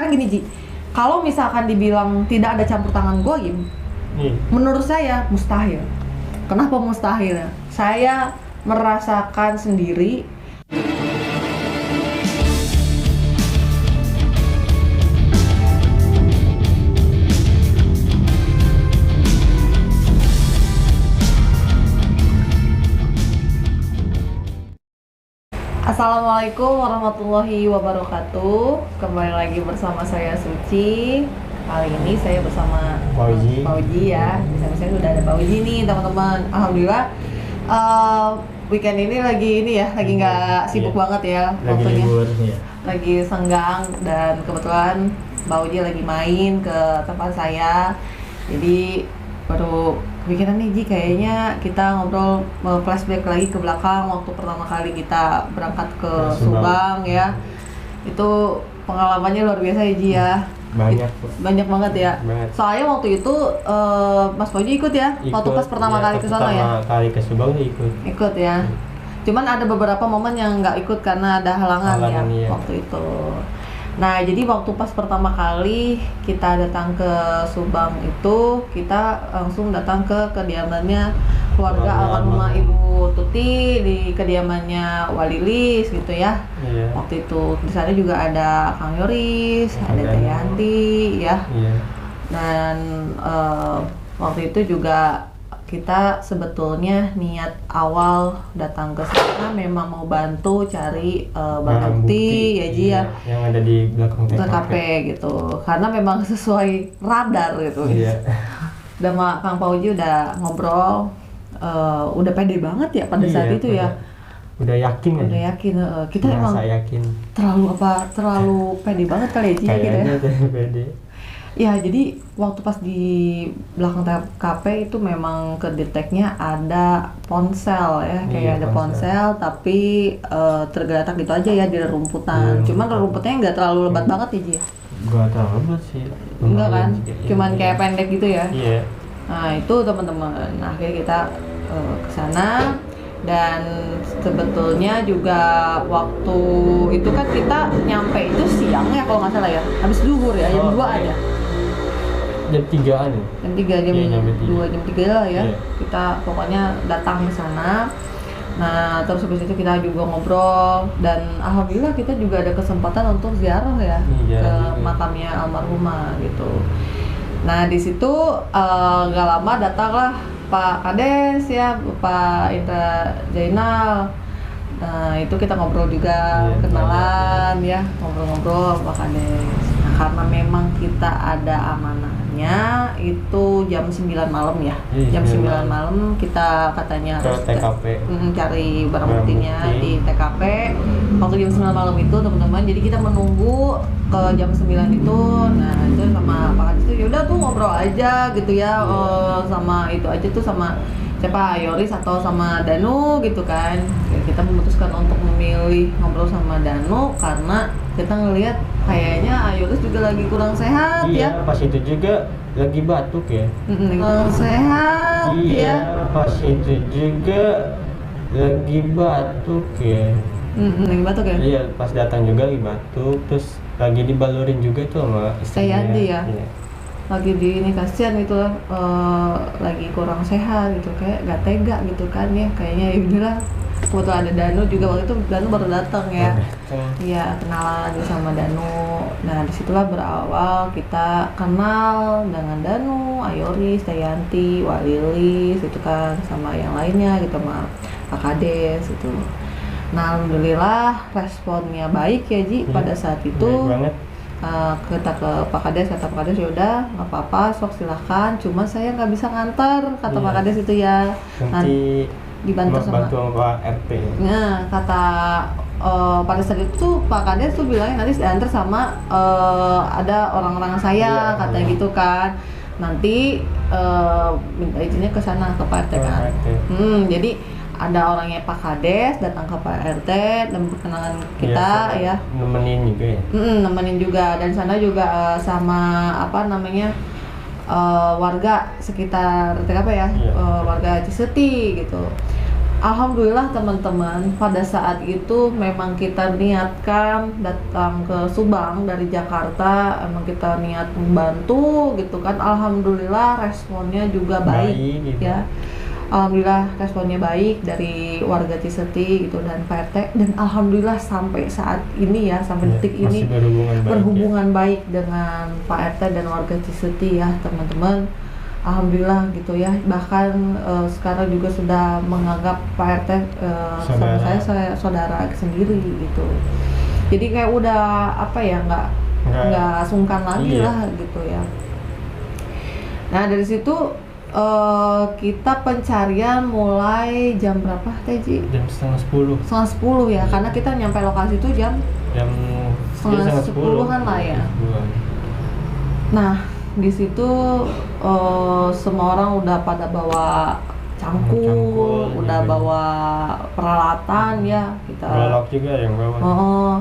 Karena gini Ji, kalau misalkan dibilang tidak ada campur tangan goib, menurut saya mustahil. Kenapa mustahil? Saya merasakan sendiri. Assalamualaikum warahmatullahi wabarakatuh. Kembali lagi bersama saya Suci. Kali ini saya bersama Pauji ya. Bisa-bisa sudah ada Pauji nih teman-teman. Alhamdulillah weekend ini lagi nggak sibuk banget ya waktunya. Lagi senggang dan kebetulan Pauji lagi main ke tempat saya. Jadi baru kepikiran nih Ji, kayaknya kita ngobrol flashback lagi ke belakang waktu pertama kali kita berangkat ke Subang ya. Itu pengalamannya luar biasa ya Ji ya. Banyak banget ya. Soalnya waktu itu Mas Pauji ikut ya, waktu pas pertama kali ke sana ya. Pertama kali ke Subang ikut ya. Cuman ada beberapa momen yang nggak ikut karena ada halangan ya waktu itu. Nah, jadi waktu pas pertama kali kita datang ke Subang itu, kita langsung datang ke kediamannya keluarga almarhumah Ibu Tuti di kediamannya Walilis gitu ya. Waktu itu di sana juga ada Kang Yoris, ada Teh Yanti ya. Dan waktu itu juga kita sebetulnya niat awal datang ke sana memang mau bantu cari barang bukti ya Ji ya, yang ada di belakang TKP gitu, karena memang sesuai radar gitu. Udah sama Kang Pauji udah ngobrol, udah pede banget ya pada saat itu ya. Udah yakin kita emang yakin. terlalu pede banget kali ya Ji gitu ya. Pede. Ya, jadi waktu pas di belakang TKP itu memang kedeteknya ada ponsel ya, kayak ada ponsel tapi tergeletak gitu aja ya di rumputan. Cuman rumputnya nggak terlalu lebat banget ya Ji? Nggak terlalu lebat sih. Enggak kan? Cuman kayak pendek gitu ya? Iya. Nah itu teman-teman, akhirnya kita ke sana. Dan sebetulnya juga waktu itu kan kita nyampe itu siang ya kalau nggak salah ya, habis zuhur ya, jam 2 aja. Jam 3-an ya? Jam 2, jam 3 lah ya. Kita pokoknya datang ke sana. Nah, terus habis itu kita juga ngobrol dan alhamdulillah kita juga ada kesempatan untuk ziarah ya ke makamnya almarhumah gitu. Nah, di situ gak lama datanglah Pak Kades ya, Pak Indra Jainal. Nah, itu kita ngobrol juga, kenalan ya, ngobrol-ngobrol Pak Kades. Nah, karena memang kita ada amanahnya itu jam 9 malam ya. Jam 9 malam kita katanya harus TKP. Cari barang buktinya di TKP. Waktu jam 9 malam itu teman-teman, jadi kita menunggu ke jam 9 itu. Nah, itu sama Pak Kades itu yaudah tuh ngobrol aja gitu ya. Sama itu aja tuh sama siapa, Yoris atau sama Danu gitu kan. Kita memutuskan untuk memilih ngobrol sama Danu karena kita ngelihat kayaknya Yoris juga lagi kurang sehat ya. Pas itu juga lagi batuk ya. Kurang sehat ya. Pas itu juga lagi batuk ya. Lagi batuk ya? Iya, pas datang juga lagi batuk, terus lagi dibalurin juga tuh sama istrinya. Yanti ya? Iya. Lagi di ini kasihan gitu lagi kurang sehat gitu, kayak gak tega gitu kan ya, kayaknya ya udahlah. Kebetulan ada Danu juga, waktu itu Danu baru datang ya. Iya, kenalan lagi sama Danu. Nah, disitulah berawal kita kenal dengan Danu, Ayoris, Tayanti, Walilis gitu kan, sama yang lainnya gitu, sama Pak Kades gitu. Nah, alhamdulillah responnya baik ya Ji pada saat itu. Baik banget. Kita ke Pak Kades, kata Pak Kades yaudah nggak apa-apa, sok silahkan, cuma saya nggak bisa ngantar, kata Pak Kades itu ya. Nanti dibantu sama Pak RT. Nah, kata pada saat itu Pak Kades tuh bilangnya nanti diantar sama ada orang-orang saya, katanya gitu kan. Nanti minta izinnya ke sana ke Pak RT kan. Jadi ada orangnya Pak Kades datang ke Pak RT dan perkenalan kita ya. Nemenin juga ya. Nemenin juga, dan sana juga sama warga sekitar TKP ya, warga Ciseti gitu. Alhamdulillah teman-teman, pada saat itu memang kita niatkan datang ke Subang dari Jakarta, emang kita niat membantu gitu kan. Alhamdulillah responnya juga baik gitu. Ya. Alhamdulillah responnya baik dari warga Ciseti gitu dan Pak RT, dan alhamdulillah sampai saat ini ya, sampai detik ini berhubungan baik dengan Pak RT dan warga Ciseti ya teman-teman. Alhamdulillah gitu ya, bahkan sekarang juga sudah menganggap Pak RT sama saya saudara sendiri gitu. Jadi kayak udah apa ya, nggak sungkan lagi lah gitu ya. Nah dari situ kita pencarian mulai jam berapa Teji? Jam setengah 10 ya, karena kita nyampe lokasi itu jam setengah 10-an lah ya. Nah di situ semua orang udah pada bawa cangkul, udah bawa peralatan ya, kita golok juga yang bawa.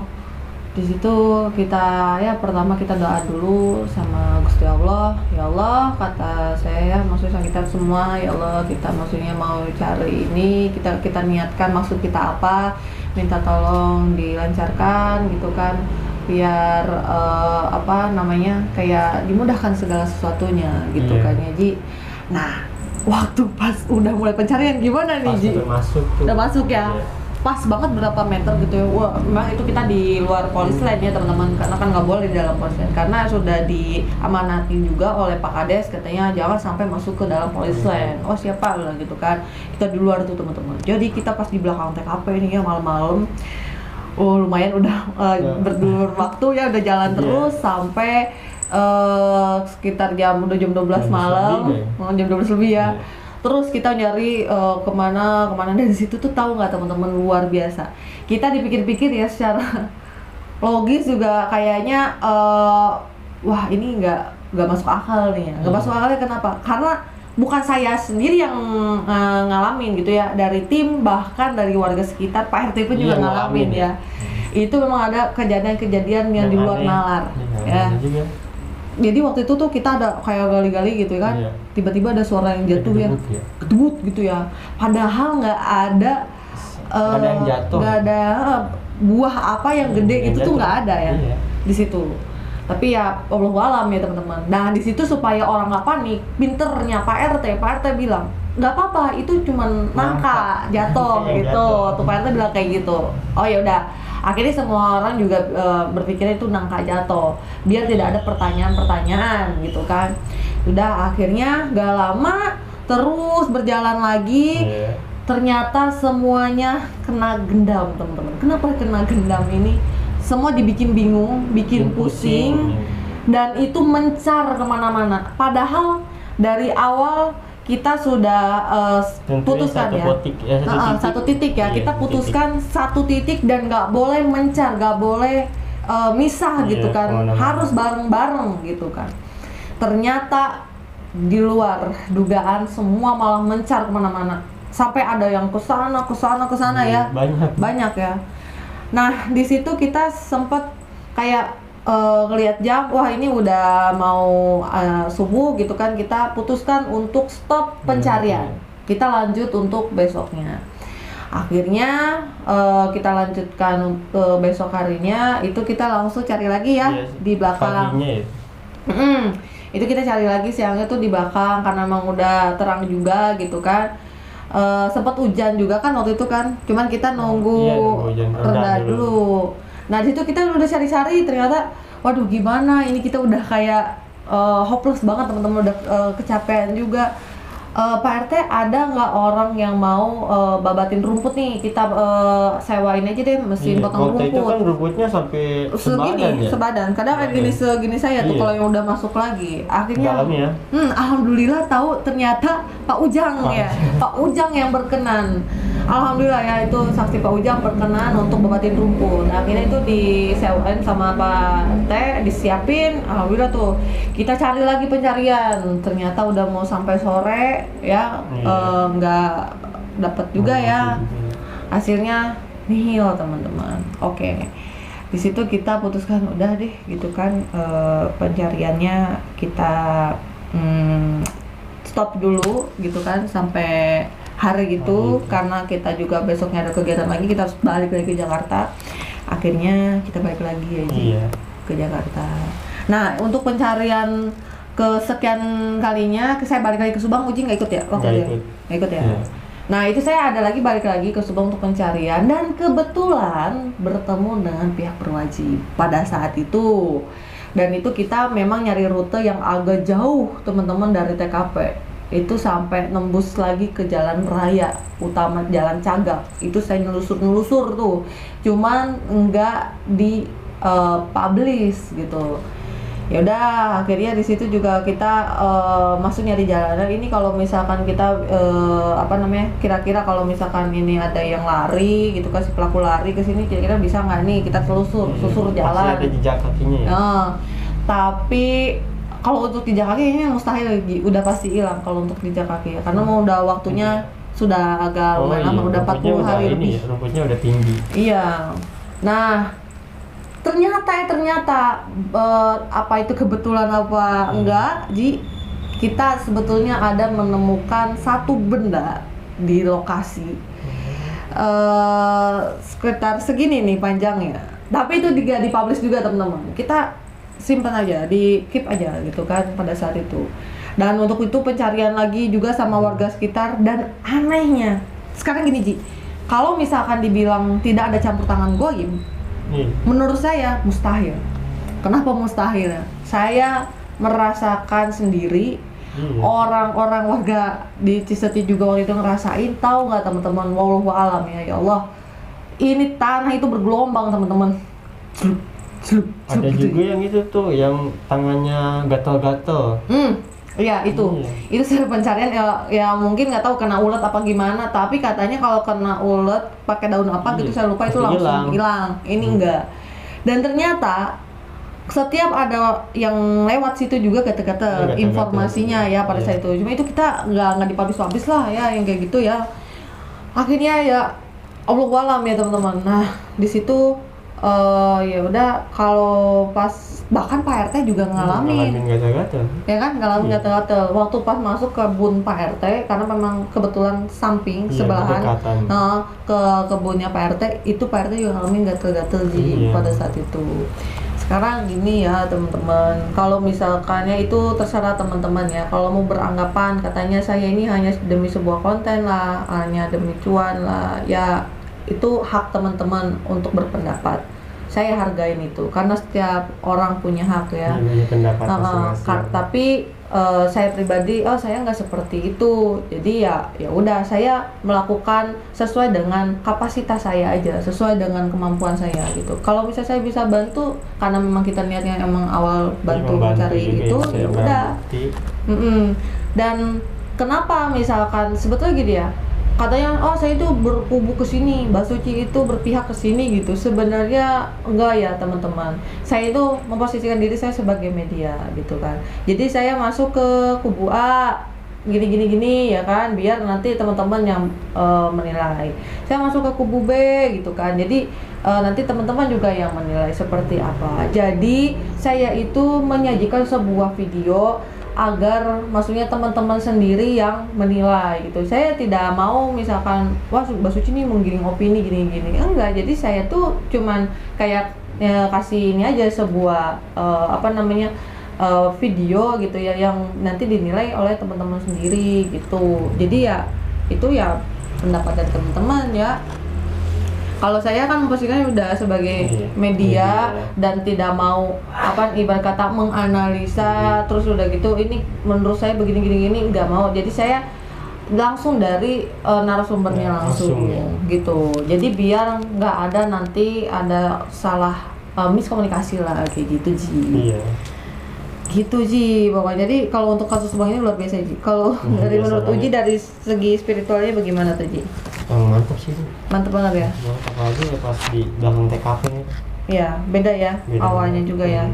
Di situ kita ya pertama kita doa dulu sama Gusti Allah. Ya Allah, kata saya, maksudnya kita semua, ya Allah, kita maksudnya mau cari ini, kita niatkan maksud kita apa, minta tolong dilancarkan gitu kan, biar kayak dimudahkan segala sesuatunya gitu kan ya Ji. Nah waktu pas udah mulai pencarian gimana nih Ji? Udah masuk ya? Pas banget berapa meter gitu ya. Wah, memang itu kita di luar polis line ya teman-teman, karena kan nggak boleh di dalam polis line, karena sudah diamanati juga oleh Pak Kades, katanya jangan sampai masuk ke dalam polis line. Oh siapa lah gitu kan, kita di luar tuh teman-teman. Jadi kita pas di belakang TKP nih ya, malam-malam. Oh lumayan udah berdulur waktu ya, udah jalan terus sampai sekitar jam 12 malam, jam 12 lebih ya. Terus kita nyari kemana dari situ tuh, tahu nggak teman-teman, luar biasa. Kita dipikir-pikir ya secara logis juga kayaknya wah ini nggak masuk akal nih ya. Nggak masuk akalnya kenapa? Karena bukan saya sendiri yang ngalamin gitu ya, dari tim bahkan dari warga sekitar, Pak RT pun juga ngalamin ya. Itu memang ada kejadian-kejadian yang di luar nalar ya. Jadi waktu itu tuh kita ada kayak gali-gali gitu kan, tiba-tiba ada suara yang jatuh ya, gedebut gitu ya. Padahal nggak ada yang jatuh, nggak ada buah apa yang gede gitu tuh nggak ada ya di situ. Tapi ya Allahualam ya teman-teman. Nah di situ supaya orang nggak panik, pinternya Pak RT bilang nggak apa-apa, itu cuman nangka jatuh gitu. Tuh Pak RT bilang kayak gitu. Oh ya udah. Akhirnya semua orang juga berpikir itu nangka jatuh, biar tidak ada pertanyaan-pertanyaan gitu kan. Udah akhirnya gak lama terus berjalan lagi, ternyata semuanya kena gendam teman-teman. Kenapa kena gendam ini? Semua dibikin bingung, bikin pusing, dan itu mencar kemana-mana. Padahal dari awal kita sudah putuskan satu titik ya, kita putuskan satu titik dan nggak boleh mencar, nggak boleh misah gitu kan, harus bareng-bareng gitu kan. Ternyata di luar dugaan semua malah mencar kemana-mana, sampai ada yang kesana ya, banyak ya. Nah di situ kita sempat kayak ngelihat jam, wah ini udah mau subuh gitu kan, kita putuskan untuk stop pencarian, kita lanjut untuk besoknya. Akhirnya kita lanjutkan ke besok harinya, itu kita langsung cari lagi ya di belakang. Itu kita cari lagi siangnya tuh di belakang, karena emang udah terang juga gitu kan. Sempat hujan juga kan waktu itu kan, cuman kita nunggu reda dulu. Nah di situ kita udah cari-cari, ternyata waduh gimana ini, kita udah kayak hopeless banget teman-teman, udah kecapean juga. Pak RT ada nggak orang yang mau babatin rumput nih, kita sewain aja deh mesin potong rumput. Itu kan rumputnya sampai sebadan. Kadang segini saya tuh kalau yang udah masuk lagi. Akhirnya alhamdulillah tahu ternyata Pak Ujang ya. Pak Ujang yang berkenan. Alhamdulillah ya, itu saksi Pak Ujang berkenan untuk babatin rumput. Akhirnya itu disewain sama Pak RT, disiapin. Alhamdulillah tuh kita cari lagi pencarian. Ternyata udah mau sampai sore ya, nggak dapat juga ya. Hasilnya nihil teman-teman. Oke. Di situ kita putuskan udah deh gitu kan, pencariannya kita stop dulu gitu kan, sampai hari gitu, karena kita juga besoknya ada kegiatan lagi, kita harus balik lagi ke Jakarta. Akhirnya kita balik lagi ya Ji, ke Jakarta. Nah, untuk pencarian kesekian kalinya, saya balik lagi ke Subang. Uji nggak ikut ya waktu itu? Nggak ikut ya. Nah, itu saya ada lagi balik lagi ke Subang untuk pencarian, dan kebetulan bertemu dengan pihak berwajib pada saat itu. Dan itu kita memang nyari rute yang agak jauh teman-teman dari TKP. Itu sampai nembus lagi ke jalan raya utama, jalan Cagak. Itu saya nelusur tuh, cuman enggak di publish gitu. Ya udah, akhirnya di situ juga kita masuk nyari jalanan. Ini kalau misalkan kita kira-kira kalau misalkan ini ada yang lari gitu, kasih pelaku lari ke sini, kira-kira bisa nggak nih kita susur jalan. Ada jejak kakinya ya. Tapi kalau untuk jejak kaki ini mustahil, udah pasti hilang kalau untuk jejak kaki ya, karena mau udah waktunya sudah agak lumayan lama, udah 40 hari lebih. Rumputnya udah tinggi. Iya. Nah, ternyata apa itu kebetulan apa enggak, Ji, kita sebetulnya ada menemukan satu benda di lokasi sekitar segini nih panjangnya, tapi itu tidak dipublish juga teman-teman. Kita simpan aja, di keep aja gitu kan pada saat itu. Dan untuk itu pencarian lagi juga sama warga sekitar. Dan anehnya sekarang gini Ji, kalau misalkan dibilang tidak ada campur tangan goib, menurut saya mustahil. Kenapa mustahil? Saya merasakan sendiri, orang-orang warga di Ciseti juga waktu itu ngerasain. Tahu nggak teman-teman, wallahu alam ya Allah, ini tanah itu bergelombang teman-teman. Ada juga yang itu tuh, yang tangannya gatal-gatal. Iya itu secara pencarian ya mungkin nggak tahu kena ulet apa gimana, tapi katanya kalau kena ulet pakai daun apa gitu saya lupa, itu langsung hilang. Ini enggak. Dan ternyata setiap ada yang lewat situ juga kata-kata informasinya ya pada saat itu. Cuma itu kita nggak dipublish lah ya yang kayak gitu ya. Akhirnya ya Allahu alam ya teman-teman. Nah di situ ya udah, kalau pas bahkan Pak RT juga ngalamin gatal-gatal. Ya kan, ngalamin gatal-gatal waktu pas masuk ke kebun Pak RT, karena memang kebetulan samping sebelahan ke kebunnya Pak RT, itu Pak RT juga ngalamin gatal-gatal pada saat itu. Sekarang gini ya teman-teman, kalau misalkannya itu terserah teman-teman ya. Kalau mau beranggapan katanya saya ini hanya demi sebuah konten lah, hanya demi cuan lah, ya itu hak teman-teman untuk berpendapat. Saya hargain itu karena setiap orang punya hak ya. Pendapat masing-masing. Tapi saya pribadi, saya nggak seperti itu. Jadi ya udah, saya melakukan sesuai dengan kapasitas saya aja, sesuai dengan kemampuan saya gitu. Kalau misalnya saya bisa bantu, karena memang kita niatnya emang awal bantu mencari itu, ya udah. Dan kenapa misalkan sebetulnya gini ya, katanya saya itu berkubu ke sini, Mbak Suci itu berpihak ke sini gitu. Sebenarnya enggak ya teman-teman. Saya itu memposisikan diri saya sebagai media gitu kan. Jadi saya masuk ke kubu A gini ya kan, biar nanti teman-teman yang menilai. Saya masuk ke kubu B gitu kan. Jadi nanti teman-teman juga yang menilai seperti apa. Jadi saya itu menyajikan sebuah video agar maksudnya teman-teman sendiri yang menilai gitu. Saya tidak mau misalkan wah Mbak Suci ini menggiring opini gini-gini. Enggak, jadi saya tuh cuman kayak kasih ini aja sebuah video gitu ya, yang nanti dinilai oleh teman-teman sendiri gitu. Jadi ya itu ya pendapat dari teman-teman ya. Kalau saya kan posisinya udah sebagai media dan tidak mau ibarat kata menganalisa terus udah gitu, ini menurut saya begini nggak mau. Jadi saya langsung dari narasumbernya langsung gitu. Jadi biar nggak ada nanti ada salah miskomunikasi lah kayak gitu Ji. Gitu Ji pokoknya. Jadi kalau untuk kasus Bang ini luar biasa Ji. Kalau dari menurut Uji dari segi spiritualnya bagaimana tuh Ji? Mantap sih. Mantap banget ya. Mantap aja ya pas di belakang TKP. Iya, beda ya awalnya juga ya.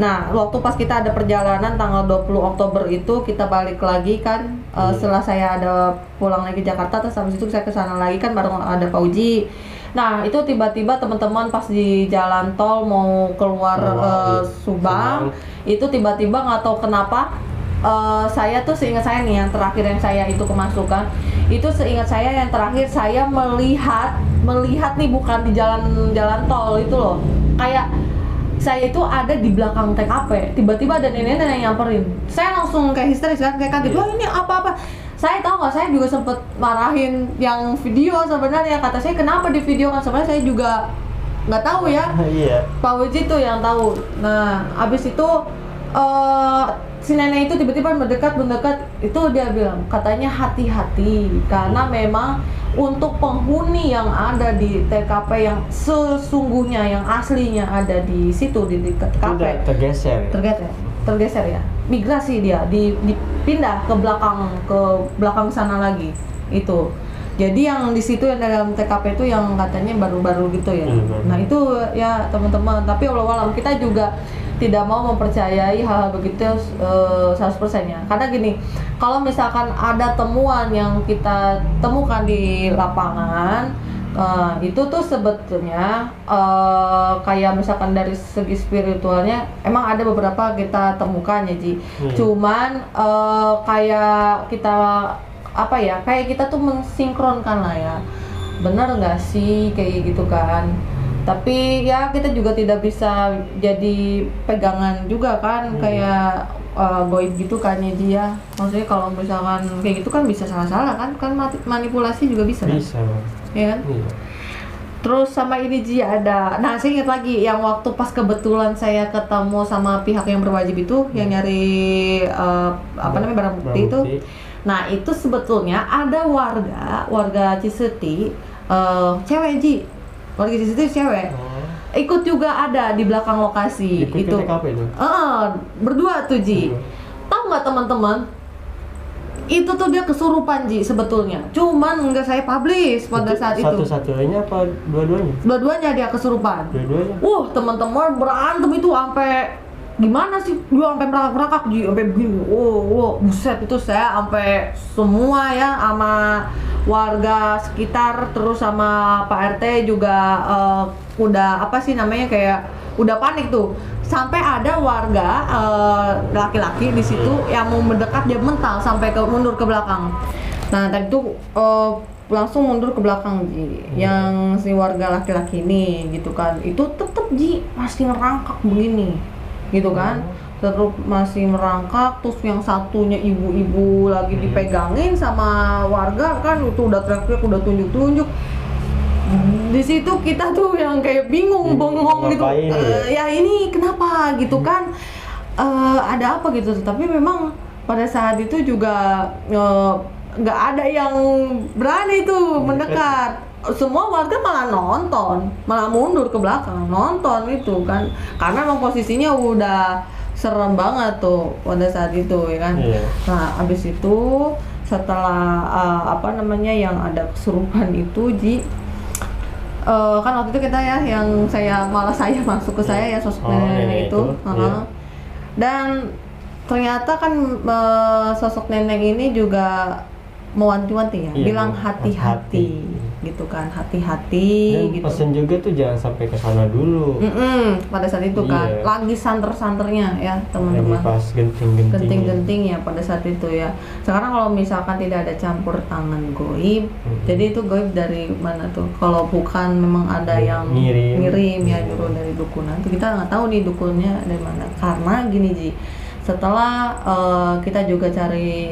Nah, waktu pas kita ada perjalanan tanggal 20 Oktober itu kita balik lagi kan, setelah saya ada pulang lagi ke Jakarta, terus habis itu saya ke sana lagi kan bareng ada Pak Uji. Nah, itu tiba-tiba teman-teman pas di jalan tol mau keluar Subang, itu tiba-tiba nggak tahu kenapa saya tuh seingat saya nih yang terakhir yang saya itu kemasukan Itu seingat saya yang terakhir saya melihat nih, bukan di jalan tol itu loh. Kayak saya itu ada di belakang TKP, tiba-tiba ada nenek-nenek yang nyamperin. Saya langsung kayak histeris kan, kayak kaget, wah ini apa-apa. Saya tahu nggak, saya juga sempet marahin yang video sebenarnya, kata saya kenapa di video kan, sebenarnya saya juga nggak tahu ya. Iya. Pak Uji tuh yang tahu. Nah, abis itu si nenek itu tiba-tiba mendekat, itu dia bilang katanya hati-hati karena memang untuk penghuni yang ada di TKP yang sesungguhnya, yang aslinya ada di situ di TKP tergeser ya, migrasi dia dipindah ke belakang sana lagi itu. Jadi yang di situ yang dalam TKP itu yang katanya baru-baru gitu ya. Nah itu ya teman-teman, tapi walau kita juga tidak mau mempercayai hal begitu 100% ya. Karena gini, kalau misalkan ada temuan yang kita temukan di lapangan, itu tuh sebetulnya kayak misalkan dari segi spiritualnya emang ada beberapa kita temukan ya Ji. Cuman kayak kita apa ya, kayak kita tuh mensinkronkan lah ya, benar nggak sih kayak gitu kan. Tapi ya kita juga tidak bisa jadi pegangan juga kan, kayak goib gitu kan ya Ji ya. Maksudnya kalau misalkan kayak gitu kan bisa salah-salah kan manipulasi juga bisa kan? Bisa. Ya kan? Iya. Terus sama ini Ji ada, nah saya ingat lagi yang waktu pas kebetulan saya ketemu sama pihak yang berwajib itu yang nyari barang bukti itu. Nah itu sebetulnya ada warga Ciseti, cewek Ji. Warga di situ cewek, ikut juga ada di belakang lokasi itu. TKP itu? Berdua tuh Ji. Tahu nggak teman-teman? Itu tuh dia kesurupan Ji sebetulnya. Cuman nggak saya publish pada saat itu. Satu-satunya apa dua-duanya? Dua-duanya dia kesurupan. Dua-duanya. Teman-teman berantem itu sampai gimana sih? Dia sampai merangkak Ji, sampai begini. Buset itu saya sampai semua ya sama warga sekitar, terus sama Pak RT juga udah apa sih namanya, kayak udah panik tuh. Sampai ada warga laki-laki di situ yang mau mendekat, dia mental sampai mundur ke belakang. Nah tadi tuh langsung mundur ke belakang Ji, yang si warga laki-laki ini gitu kan, itu tetep Ji masih ngerangkak begini gitu kan. Terus masih merangkak, terus yang satunya ibu-ibu lagi dipegangin sama warga kan, itu udah teriak-teriak, udah tunjuk-tunjuk. Di situ kita tuh yang kayak bingung, bengong gitu. Ya ini kenapa gitu kan? Ada apa gitu? Tapi memang pada saat itu juga nggak ada yang berani tuh mendekat. Semua warga malah nonton, malah mundur ke belakang nonton itu kan, karena memang posisinya udah serem banget tuh pada saat itu ya kan. Nah abis itu setelah yang ada kesurupan itu Ji, kan waktu itu kita ya yang saya masuk ke saya ya sosok nenek itu. Dan ternyata kan sosok nenek ini juga mewanti-wanti ya, bilang hati-hati gitu kan, hati-hati. Dan gitu. Pesan juga tuh jangan sampai ke sana dulu. Pada saat itu kan lagi santer-santernya ya teman-teman. Lagi pas genting-genting ya pada saat itu ya. Sekarang kalau misalkan tidak ada campur tangan goib, jadi itu goib dari mana tuh? Kalau bukan memang ada yang ngirim ya, nyuruh dari dukunan. Kita nggak tahu nih dukunnya dari mana. Karena gini Ji, setelah kita juga cari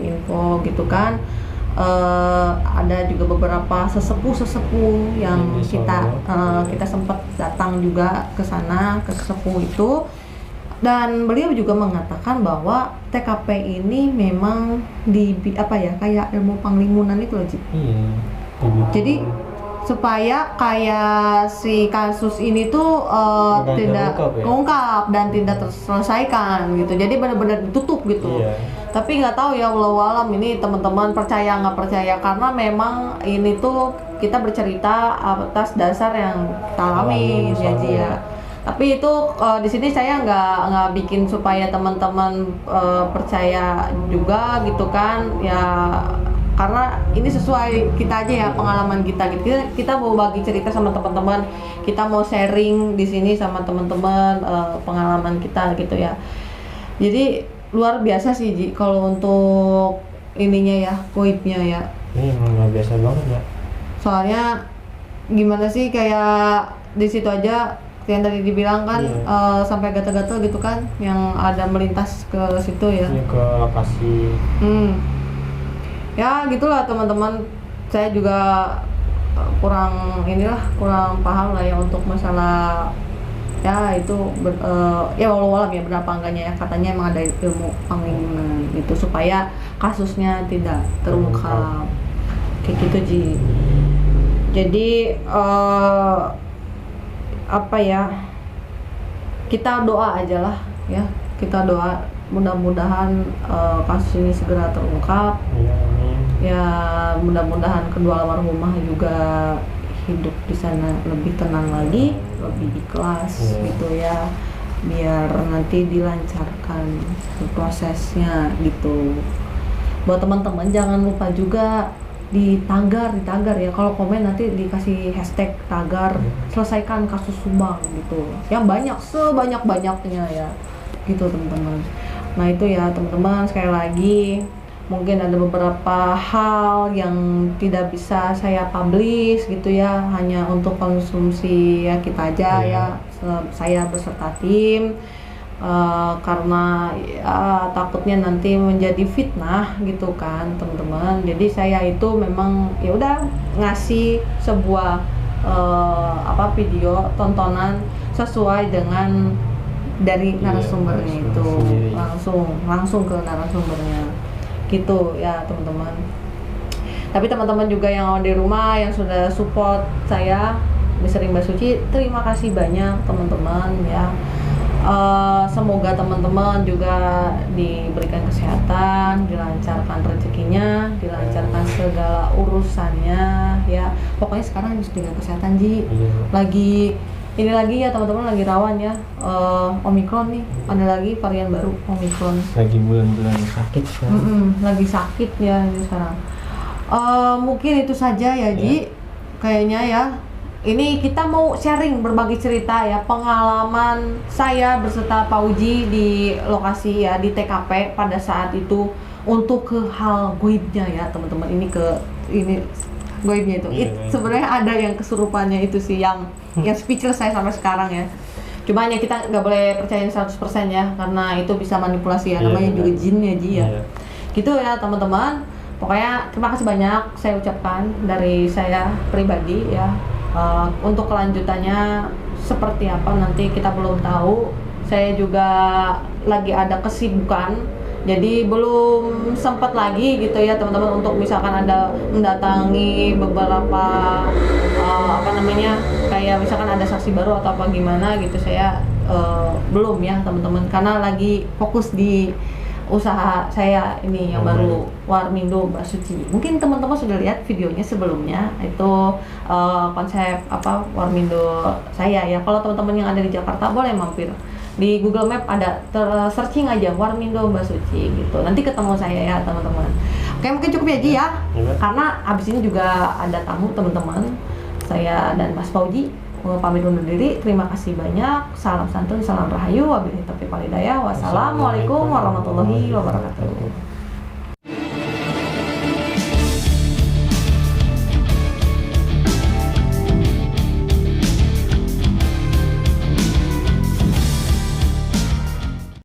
info gitu kan, ada juga beberapa sesepuh yang kita sempat datang juga ke sana, ke sesepuh itu, dan beliau juga mengatakan bahwa TKP ini memang kayak ilmu panglimunan itu loh Ji. Jadi supaya kayak si kasus ini tuh tidak terungkap dan tidak terselesaikan gitu. Jadi benar-benar ditutup gitu. Tapi nggak tahu ya, wallahu alam ini teman-teman percaya nggak percaya, karena memang ini tuh kita bercerita atas dasar yang kita alami ya Ji ya. Tapi itu di sini saya nggak bikin supaya teman-teman percaya juga gitu kan ya, karena ini sesuai kita aja ya, pengalaman kita gitu. Kita mau bagi cerita sama teman-teman, kita mau sharing di sini sama teman-teman pengalaman kita gitu ya. Jadi luar biasa sih Ji kalau untuk ininya ya, goibnya ya. Ini emang nggak biasa banget ya. Soalnya gimana sih, kayak di situ aja yang tadi dibilang kan, sampai gatal-gatal gitu kan, yang ada melintas ke situ ya. Ini ke lokasi. Ya gitulah teman-teman, saya juga kurang paham lah ya untuk masalah ya itu ya walau ya berapa enggaknya ya, katanya emang ada ilmu pengaliman itu supaya kasusnya tidak terungkap kayak gitu Ji. Jadi apa ya, kita doa aja lah ya, kita doa mudah-mudahan kasus ini segera terungkap. Ya mudah-mudahan kedua almarhumah juga hidup di sana lebih tenang lagi, lebih ikhlas gitu ya, biar nanti dilancarkan prosesnya gitu. Buat teman-teman jangan lupa juga di tagar ya, kalau komen nanti dikasih hashtag tagar selesaikan kasus Subang gitu, yang banyak sebanyak-banyaknya ya gitu teman-teman. Nah itu ya teman-teman, sekali lagi mungkin ada beberapa hal yang tidak bisa saya publish gitu ya, hanya untuk konsumsi ya kita aja ya, saya beserta tim, karena ya, takutnya nanti menjadi fitnah gitu kan teman-teman. Jadi saya itu memang ya udah ngasih sebuah video tontonan sesuai dengan dari narasumbernya itu, langsung ke narasumbernya gitu ya teman-teman. Tapi teman-teman juga yang di rumah yang sudah support saya, Misteri Mbak Suci, terima kasih banyak teman-teman ya. Semoga teman-teman juga diberikan kesehatan, dilancarkan rezekinya, dilancarkan segala urusannya ya. Pokoknya sekarang harus dengan kesehatan Ji. Lagi ini lagi ya teman-teman, lagi rawan ya, Omikron nih, ada lagi varian baru Omikron. Lagi bulan-bulan sakit kan? Lagi sakit ya ini sekarang. Mungkin itu saja ya Ji, kayaknya ya. Ini kita mau sharing berbagi cerita ya, pengalaman saya beserta Pak Uji di lokasi ya, di TKP pada saat itu untuk ke hal goibnya ya teman-teman. Ini goibnya itu. Sebenarnya ada yang kesurupannya itu sih yang speechless saya sampai sekarang ya. Cuma ya kita nggak boleh percaya 100% ya, karena itu bisa manipulasi ya, namanya juga jin ya Ji ya. Gitu ya teman-teman. Pokoknya terima kasih banyak saya ucapkan dari saya pribadi ya. Untuk kelanjutannya seperti apa nanti kita belum tahu. Saya juga lagi ada kesibukan, jadi belum sempat lagi gitu ya teman-teman untuk misalkan ada mendatangi beberapa kayak misalkan ada saksi baru atau apa gimana gitu, saya belum ya teman-teman, karena lagi fokus di usaha saya ini yang baru, Warmindo Mbak Suci. Mungkin teman-teman sudah lihat videonya sebelumnya, itu konsep Warmindo saya ya. Kalau teman-teman yang ada di Jakarta boleh mampir di Google Map, ada searching aja Warmindo Mbak Suci gitu, nanti ketemu saya ya teman-teman. Oke, mungkin cukup ya Ji ya, karena abis ini juga ada tamu teman-teman. Saya dan Mas Fauji mau pamit undur diri. Terima kasih banyak. Salam santun, salam rahayu, wabillahi taufiq wal hidayah. Wassalamualaikum warahmatullahi wabarakatuh.